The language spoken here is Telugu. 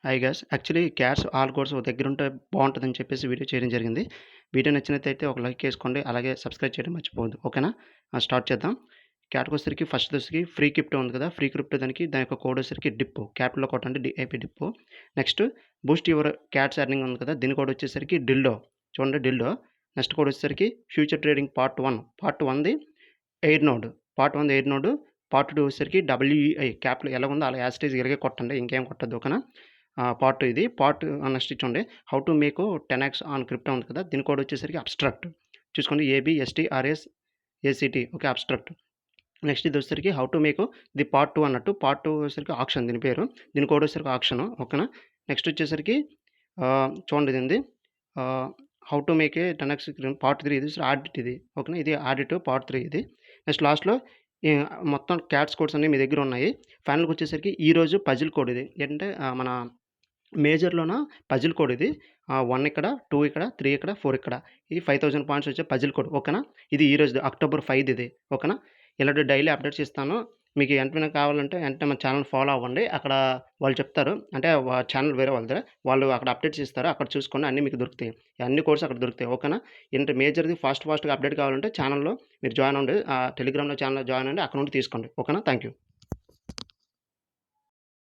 Hi guys. Actually cats all course ఒక దగ్గరుంటే బావుంటదని చెప్పేసి వీడియో చేయడం జరిగింది. వీడియో నచ్చినట్టయితే ఒక లైక్ ఏసుకోండి. అలాగే సబ్స్క్రైబ్ చేయడం మర్చిపోవద్దు. ఓకేనా? స్టార్ట్ చేద్దాం. క్యాట్‌కొచ్చేసరికి ఫస్టొచ్చేసరికి ఫ్రీ క్రిప్టో ఉంది కదా! ఫ్రీ క్రిప్టో దాని యొక్క కోడ్ వచ్చేసరికి డిప్పో. క్యాపిటల్‌లో కొట్టండి డిఐపి డిప్పో. Next boost your cats earning ఉంది కదా! దీని కోడ్ వచ్చేసరికి డిల్డో. చూడండి డిల్డో. నెక్స్ట్ కోడ్ వచ్చేసరికి ఫ్యూచర్ ట్రేడింగ్ పార్ట్ 1. పార్ట్ 1ది ఎయిర్ నోడ్. పార్ట్ 1ది ఎయిర్ నోడ్. పార్ట్ 2 వచ్చేసరికి డబ్ల్యూఈఐ క్యాపిటల్ ఎలాగుందో అలా యాజ్ ఇట్ ఈజ్ ఇలాగే కొట్టండి. ఇంకేం కొట్టొద్దు. ఓకేనా? పార్ట్ ఇది. పార్ట్ నెక్స్ట్ చూడండి how to make 10x on crypto ఉంది కదా! దీని కోడ్ వచ్చేసరికి అబ్స్ట్రాక్ట్. చూసుకోండి ఏబీఎస్టీఆర్ఎస్ఏసిటీ. ఓకే. అబ్స్ట్రాక్ట్. నెక్స్ట్ ఇది వచ్చేసరికి how to make the part 2 అన్నట్టు. పార్ట్ 2 వచ్చేసరికి ఆక్షన్ దీని పేరు. దీని కోడ్ వచ్చేసరికి ఆక్షన్. ఓకేనా? నెక్స్ట్ వచ్చేసరికి చూడండి ఇదేంది how to make a 10x part 3 ఇది ఆడిట్ ఇది. ఓకేనా? ఇది ఆడిట్ పార్ట్ 3 ఇది. నెక్స్ట్ లాస్ట్‌లో ఈ మొత్తం క్యాట్స్ కోడ్స్ అన్నీ మీ దగ్గర ఉన్నాయి. ఫైనల్‌గా వచ్చేసరికి ఈరోజు పజిల్ కోడ్ ఇది. ఏంటంటే మన మేజర్‌లోన పజిల్ కోడ్ ఇది. 1 ఇక్కడ, 2 ఇక్కడ, 3 ఇక్కడ, 4 ఇక్కడ. ఇది 5000 పాయింట్స్ వచ్చే పజిల్ కోడ్. ఓకేనా? ఇది ఈరోజుది అక్టోబర్ 5ది ఇది. ఓకేనా? ఇలాంటి డైలీ అప్డేట్స్ ఇస్తాను. మీకు వెంటనే కావాలంటే వెంటనే మన ఛానల్ ఫాలో అవ్వండి. అక్కడ వాళ్ళు చెప్తారు. అంటే ఛానల్ వేరే వాళ్ళది. వాళ్ళు అక్కడ అప్డేట్స్ ఇస్తారు. అక్కడ చూసుకోండి అన్నీ మీకు దొరుకుతాయి. అన్ని కోడ్స్ అక్కడ దొరుకుతాయి. ఓకేనా? ఏంటంటే మేజర్‌ది ఫాస్ట్‌గా అప్డేట్ కావాలంటే ఛానల్‌లో మీరు జాయిన్ అవ్వండి. టెలిగ్రామ్‌లో ఛానల్‌లో జాయిన్ అవ్వండి. అక్కడ నుండి తీసుకోండి. ఓకేనా? Thank you.